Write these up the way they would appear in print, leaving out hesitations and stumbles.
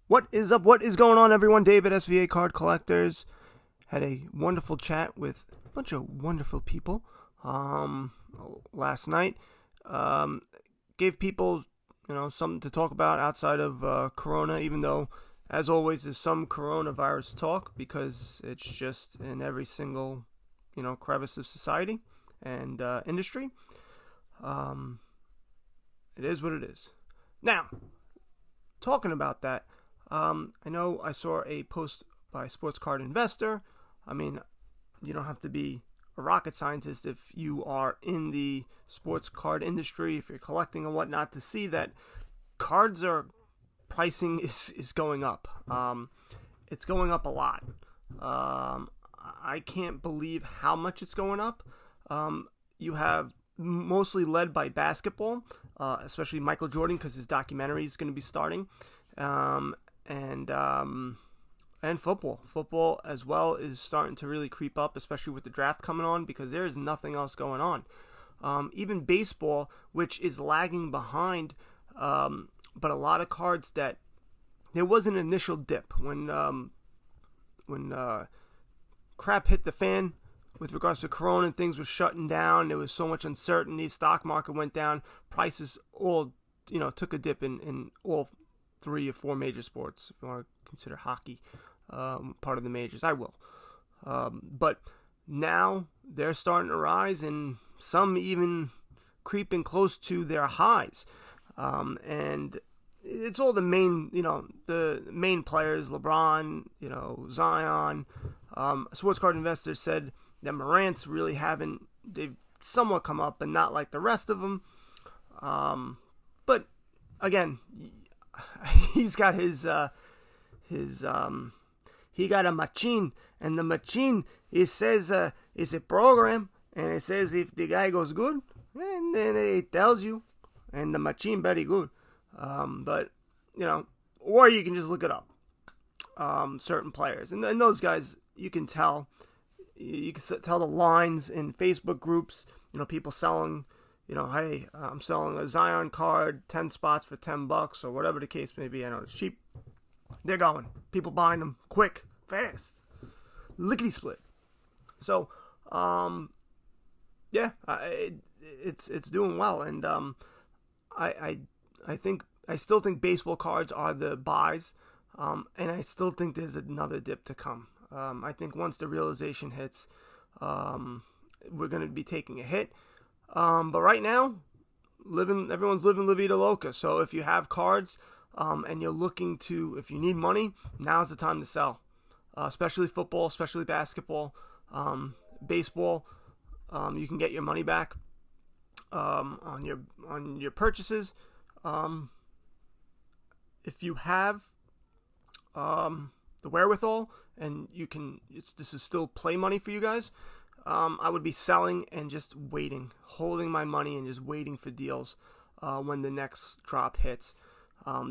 What is up? What is going on, everyone? David, SVA Card Collectors. Had a wonderful chat with a bunch of wonderful people last night. Gave people, something to talk about outside of Corona, even though, as always, there's some coronavirus talk because it's just in every single, crevice of society and industry. It is what it is. Now, talking about that, I know I saw a post by Sports Card Investor. I mean, you don't have to be a rocket scientist if you are in the sports card industry, if you're collecting and whatnot, to see that pricing is going up. It's going up a lot. I can't believe how much it's going up. You have mostly led by basketball, especially Michael Jordan, because his documentary is going to be starting. And football. Football as well is starting to really creep up, especially with the draft coming on, because there is nothing else going on. Even baseball, which is lagging behind, but a lot of cards that there was an initial dip when crap hit the fan with regards to Corona and things were shutting down. There was so much uncertainty. Stock market went down. Prices all, took a dip in all 3 or 4 major sports. If you want to consider hockey part of the majors, I will. But now they're starting to rise, and some even creeping close to their highs. And it's all the main players, LeBron, Zion. Sports Card Investors said that Morant's really they've somewhat come up, but not like the rest of them. But again, he's got he got a machine, and the machine, it says it's a program, and it says if the guy goes good, and then it tells you, and the machine very good. But or you can just look it up. Certain players, and those guys, you can tell the lines in Facebook groups. People selling. Hey, I'm selling a Zion card, 10 spots for $10, or whatever the case may be. I know it's cheap. They're going. People buying them quick, fast, lickety split. So, yeah, it's doing well, and I still think baseball cards are the buys, and I still think there's another dip to come. I think once the realization hits, we're going to be taking a hit. But right now, everyone's living La Vida Loca. So if you have cards, and you're looking if you need money, now's the time to sell. Especially football, especially basketball, baseball. You can get your money back, on your purchases. If you have, the wherewithal, and this is still play money for you guys. I would be selling and just waiting, holding my money and just waiting for deals when the next drop hits.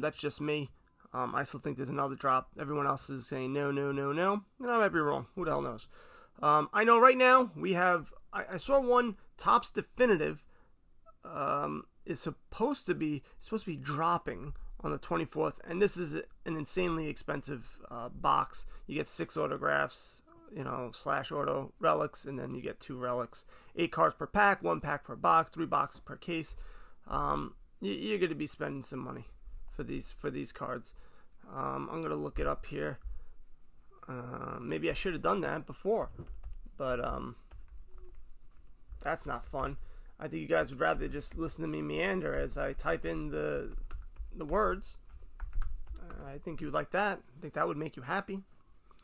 That's just me. I still think there's another drop. Everyone else is saying no. And I might be wrong. Who the hell knows? I know right now we have. I saw one Topps Definitive is supposed to be dropping on the 24th, and this is an insanely expensive box. You get 6 autographs. / auto relics, and then you get 2 relics. 8 cards per pack, 1 pack per box, 3 boxes per case. You're going to be spending some money for these cards. I'm going to look it up here. Maybe I should have done that before, but that's not fun. I think you guys would rather just listen to me meander as I type in the words. I think you'd like that. I think that would make you happy.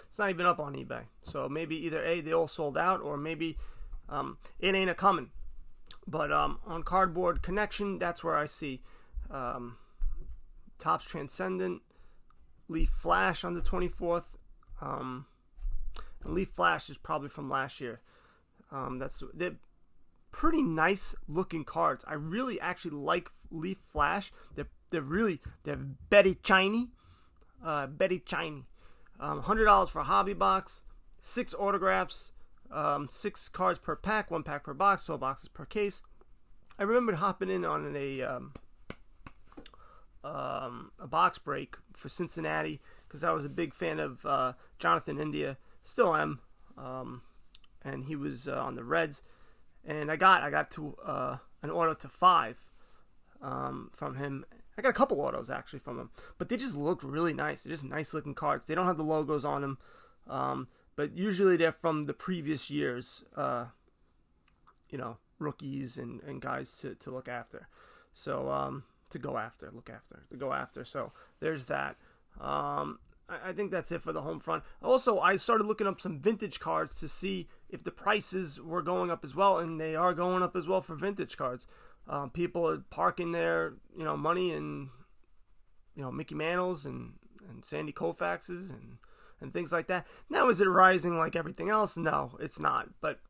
It's not even up on eBay. So maybe either A, they all sold out, or maybe it ain't a coming. But on Cardboard Connection, that's where I see Topps Transcendent, Leaf Flash on the 24th. And Leaf Flash is probably from last year. They're pretty nice looking cards. I really actually like Leaf Flash. They're very shiny. Very shiny. $100 for a hobby box, 6 autographs, 6 cards per pack, 1 pack per box, 12 boxes per case. I remember hopping in on a box break for Cincinnati because I was a big fan of Jonathan India. Still am. And he was on the Reds. And I got to an auto to 5 from him. I got a couple autos actually from him, but they just look really nice. They're just nice looking cards. They don't have the logos on them, but usually they're from the previous years. Rookies and guys to look after. So to go after. So there's that. I think that's it for the home front. Also, I started looking up some vintage cards to see if the prices were going up as well, and they are going up as well for vintage cards. People are parking their money in Mickey Mantles and Sandy Koufaxes and things like that. Now, is it rising like everything else? No, it's not. But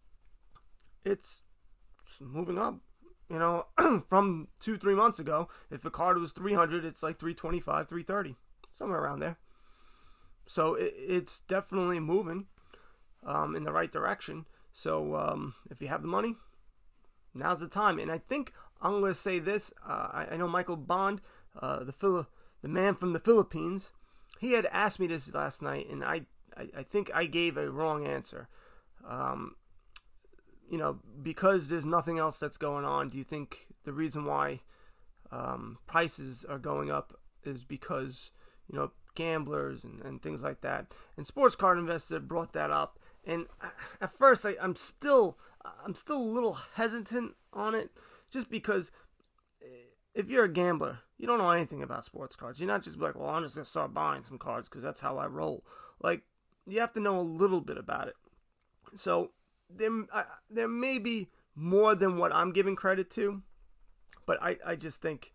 it's moving up. From 2-3 months ago, if a card was $300, it's like $325, $330, somewhere around there. So it's definitely moving in the right direction. So if you have the money, now's the time. And I think I'm going to say this. I know Michael Bond, the man from the Philippines, he had asked me this last night, and I think I gave a wrong answer. Because there's nothing else that's going on, do you think the reason why prices are going up is because, gamblers and things like that? And Sports Card Investor brought that up. And at first, I'm still a little hesitant on it, just because if you're a gambler, you don't know anything about sports cards. You're not just like, well, I'm just going to start buying some cards because that's how I roll. Like, you have to know a little bit about it. So there may be more than what I'm giving credit to, but I just think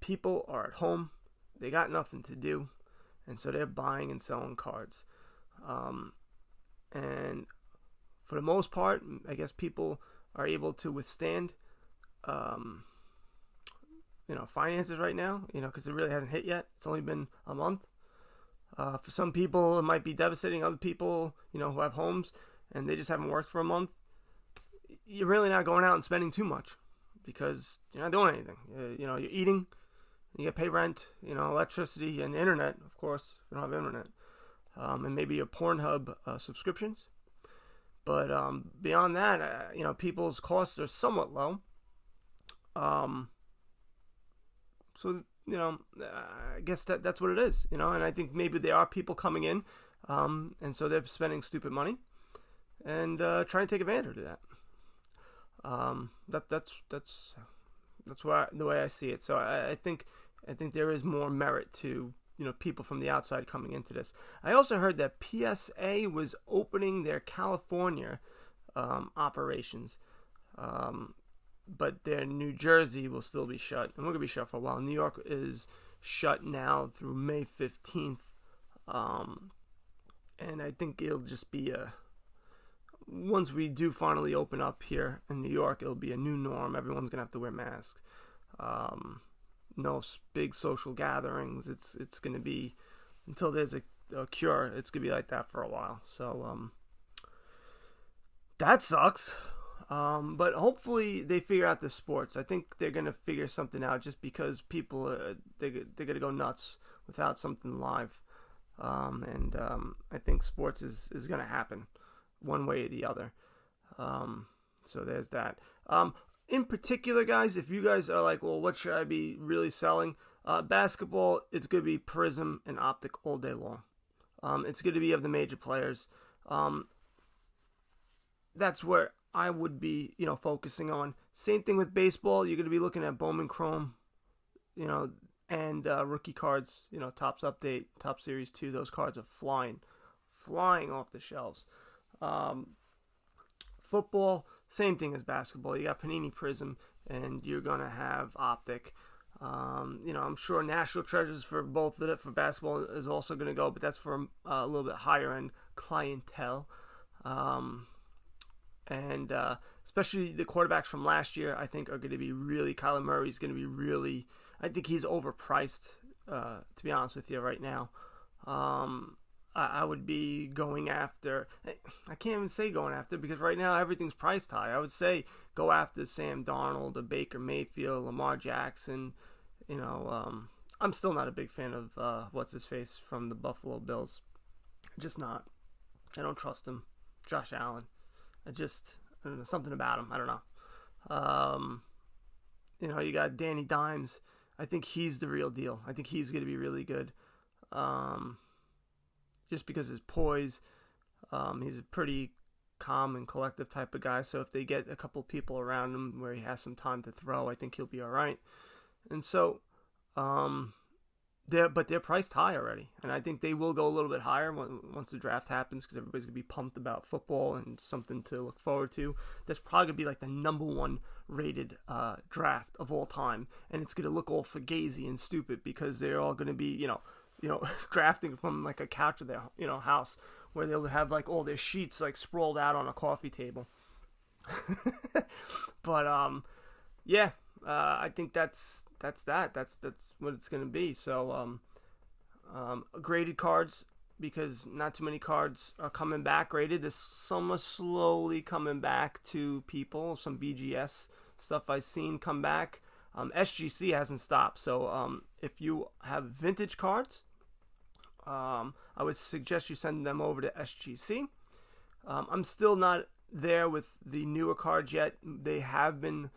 people are at home. They got nothing to do, and so they're buying and selling cards. And for the most part, I guess people are able to withstand finances right now, because it really hasn't hit yet. It's only been a month. For some people, it might be devastating. Other people, who have homes and they just haven't worked for a month, you're really not going out and spending too much because you're not doing anything. You're eating, you got to pay rent, electricity and internet, of course, if you don't have internet, and maybe your Pornhub subscriptions. But beyond that, people's costs are somewhat low. So, I guess that's what it is, and I think maybe there are people coming in, and so they're spending stupid money and trying to take advantage of that. That's the way I see it. So I think there is more merit to people from the outside coming into this. I also heard that PSA was opening their California operations, but their New Jersey will still be shut, and we're gonna be shut for a while. New York is shut now through May 15th, and I think it'll just be once we do finally open up here in New York, it'll be a new norm. Everyone's gonna have to wear masks. No big social gatherings. It's gonna be, until there's a cure, it's gonna be like that for a while. So that sucks. But hopefully they figure out the sports. I think they're gonna figure something out, just because people they're gonna go nuts without something live. And I think sports is gonna happen one way or the other. So there's that. In particular, guys, if you guys are like, well, what should I be really selling? Basketball, it's going to be Prism and Optic all day long. It's going to be of the major players. That's where I would be, focusing on. Same thing with baseball. You're going to be looking at Bowman Chrome, and rookie cards, Topps Update, Topps Series 2. Those cards are flying off the shelves. Football, same thing as basketball. You got Panini Prism, and you're going to have Optic. I'm sure National Treasures for both of it, for basketball, is also going to go, but that's for a little bit higher end clientele. And especially the quarterbacks from last year, I think, are going to be really, Kyler Murray's going to be really, I think he's overpriced, to be honest with you right now. I would be going after, I can't even say going after, because right now everything's priced high. I would say go after Sam Darnold, or Baker Mayfield, Lamar Jackson, I'm still not a big fan of what's his face from the Buffalo Bills. Just not. I don't trust him. Josh Allen. I don't know, something about him. I don't know. You got Danny Dimes. I think he's the real deal. I think he's going to be really good. Just because his poise. He's a pretty calm and collective type of guy. So if they get a couple people around him where he has some time to throw, I think he'll be all right. And so, they're priced high already, and I think they will go a little bit higher once the draft happens, because everybody's gonna be pumped about football and something to look forward to. That's probably gonna be like the number one rated draft of all time, and it's gonna look all fugazi and stupid because they're all gonna be drafting from like a couch of their house where they'll have like all their sheets like sprawled out on a coffee table. But I think that's what it's gonna be. So graded cards, because not too many cards are coming back graded. Some are slowly coming back to people. Some BGS stuff I've seen come back. SGC hasn't stopped. So if you have vintage cards, I would suggest you send them over to SGC. I'm still not there with the newer cards yet. They have been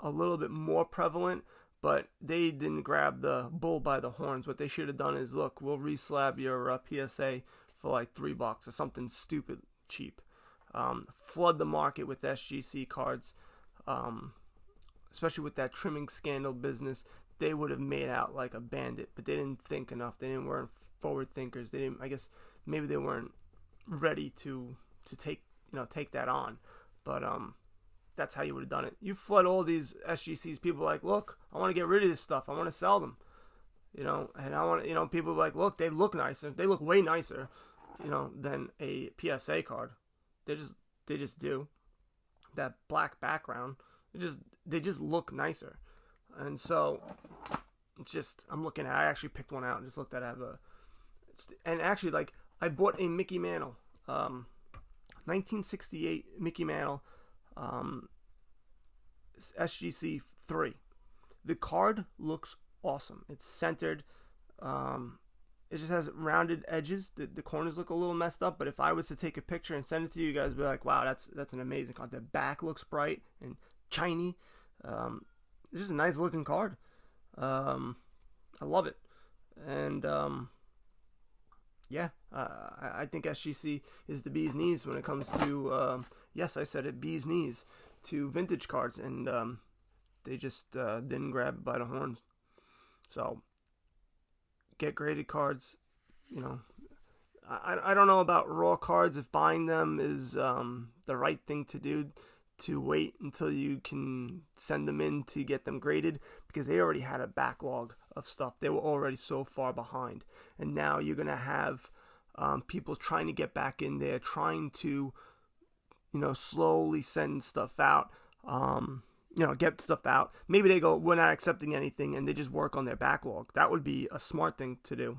a little bit more prevalent, but they didn't grab the bull by the horns. What they should have done is, look, we'll reslab your PSA for like $3 or something stupid cheap. Flood the market with SGC cards, especially with that trimming scandal business. They would have made out like a bandit, but they didn't think enough. They weren't forward thinkers. I guess maybe they weren't ready to take that on. But that's how you would have done it. You flood all these SGCs. People are like, look, I want to get rid of this stuff. I want to sell them. And I want people are like, look, they look nicer. They look way nicer, than a PSA card. They just do. That black background, they just look nicer. And so it's just, I actually picked one out and just looked at it. And actually, like, I bought a Mickey Mantle, 1968 Mickey Mantle, SGC 3. The card looks awesome. It's centered. It just has rounded edges. The corners look a little messed up, but if I was to take a picture and send it to you, guys would be like, wow, that's an amazing card. The back looks bright and shiny. It's just a nice looking card. I love it. And I think SGC is the bee's knees when it comes to, yes, I said it, bee's knees to vintage cards, and they just didn't grab it by the horns. So get graded cards. I don't know about raw cards, if buying them is the right thing to do, to wait until you can send them in to get them graded, because they already had a backlog of stuff. They were already so far behind, and now you're gonna have people trying to get back in there, trying to slowly send stuff out, get stuff out. Maybe they go, we're not accepting anything, and they just work on their backlog. That would be a smart thing to do.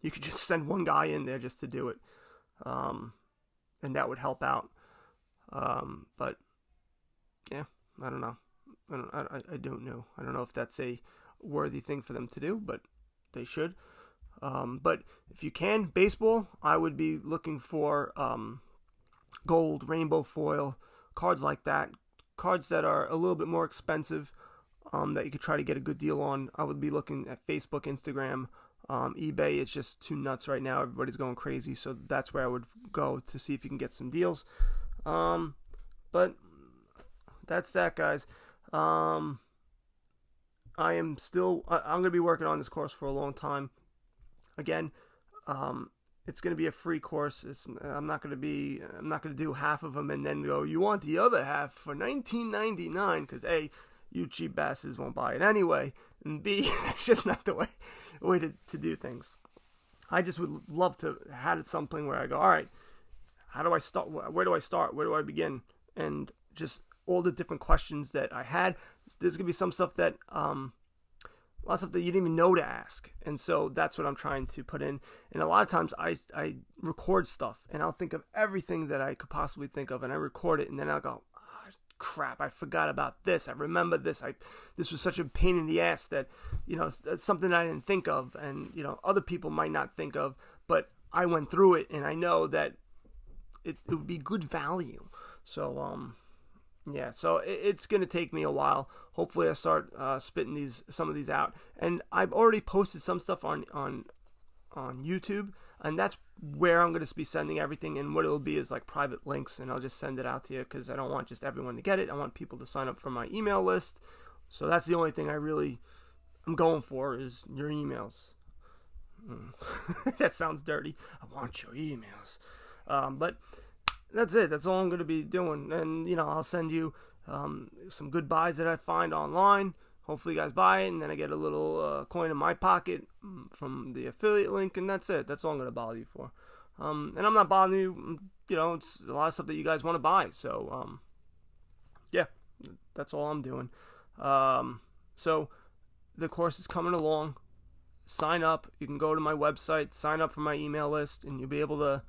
You could just send one guy in there just to do it, and that would help out. But yeah, I don't know. I don't know. I don't know if that's a worthy thing for them to do, but they should. But if you can, baseball, I would be looking for gold, rainbow foil, cards like that. Cards that are a little bit more expensive, that you could try to get a good deal on. I would be looking at Facebook, Instagram, eBay. It's just too nuts right now. Everybody's going crazy, so that's where I would go to see if you can get some deals. But that's that, guys. I'm going to be working on this course for a long time. Again, it's going to be a free course. I'm not going to do half of them and then go, you want the other half for $19.99, because A, you cheap bastards won't buy it anyway, and B, it's just not the way to do things. I just would love to have it something where I go, all right, how do I start? Where do I start? Where do I begin? And just all the different questions that I had. There's going to be some stuff that, a lot of stuff that you didn't even know to ask. And so that's what I'm trying to put in. And a lot of times I record stuff, and I'll think of everything that I could possibly think of, and I record it, and then I'll go, crap, I forgot about this. I remember this. This was such a pain in the ass that, it's something I didn't think of, and, other people might not think of, but I went through it, and I know that it would be good value. So, yeah, so it's going to take me a while. Hopefully I start spitting some of these out. And I've already posted some stuff on YouTube, and that's where I'm going to be sending everything. And what it'll be is like private links, and I'll just send it out to you because I don't want just everyone to get it. I want people to sign up for my email list. So that's the only thing I'm going for is your emails. That sounds dirty. I want your emails. But that's it. That's all I'm going to be doing. And, I'll send you some good buys that I find online. Hopefully you guys buy it, and then I get a little coin in my pocket from the affiliate link, and that's it. That's all I'm going to bother you for. And I'm not bothering you. It's a lot of stuff that you guys want to buy. So, yeah, that's all I'm doing. So the course is coming along. Sign up. You can go to my website, sign up for my email list, and you'll be able to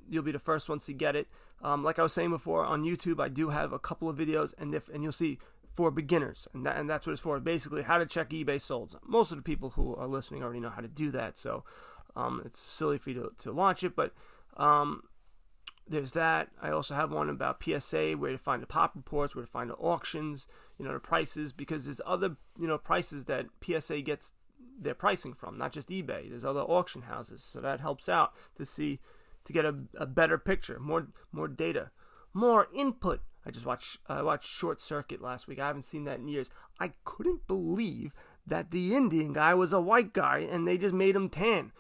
you'll be the first ones to get it. Like I was saying before, on YouTube, I do have a couple of videos, and you'll see for beginners, and that's what it's for. Basically, how to check eBay solds. Most of the people who are listening already know how to do that, so it's silly for you to watch it. But there's that. I also have one about PSA, where to find the pop reports, where to find the auctions, the prices, because there's other prices that PSA gets their pricing from, not just eBay. There's other auction houses, so that helps out to get a better picture, more data, more input. I watched Short Circuit last week. I haven't seen that in years. I couldn't believe that the Indian guy was a white guy and they just made him tan.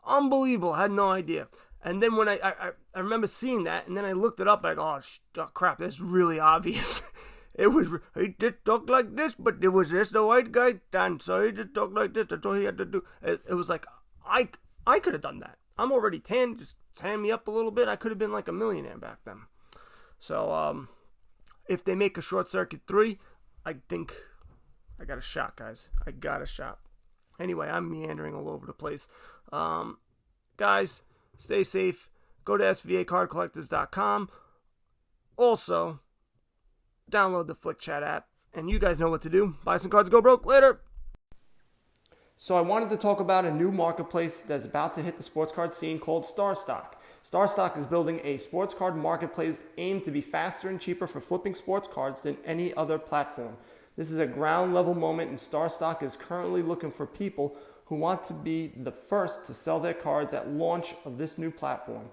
Unbelievable. I had no idea. And then when I remember seeing that, and then I looked it up, and I go, oh crap, that's really obvious. He just talked like this, but it was just a white guy tan, so he just talked like this. That's all he had to do. It was like, I could have done that. I'm already tan. Just tan me up a little bit. I could have been like a millionaire back then. So, if they make a Short Circuit 3, I think I got a shot, guys. I got a shot. Anyway, I'm meandering all over the place. Guys, stay safe. Go to svacardcollectors.com. Also, download the FlickChat app. And you guys know what to do. Buy some cards, go broke. Later. So I wanted to talk about a new marketplace that's about to hit the sports card scene called StarStock. StarStock is building a sports card marketplace aimed to be faster and cheaper for flipping sports cards than any other platform. This is a ground level moment, and StarStock is currently looking for people who want to be the first to sell their cards at launch of this new platform.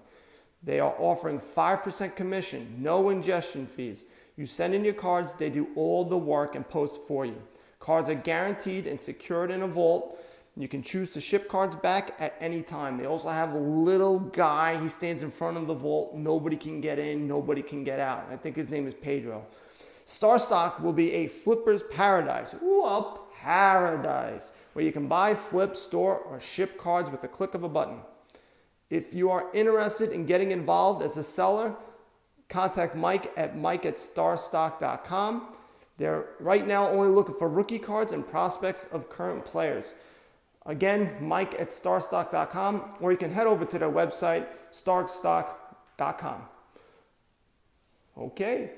They are offering 5% commission, no ingestion fees. You send in your cards, they do all the work and post for you. Cards are guaranteed and secured in a vault. You can choose to ship cards back at any time. They also have a little guy. He stands in front of the vault. Nobody can get in. Nobody can get out. I think his name is Pedro. StarStock will be a flipper's paradise. Ooh, a paradise. Where you can buy, flip, store, or ship cards with a click of a button. If you are interested in getting involved as a seller, contact Mike at mike@starstock.com. They're right now only looking for rookie cards and prospects of current players. Again, Mike at starstock.com, or you can head over to their website, starstock.com. Okay.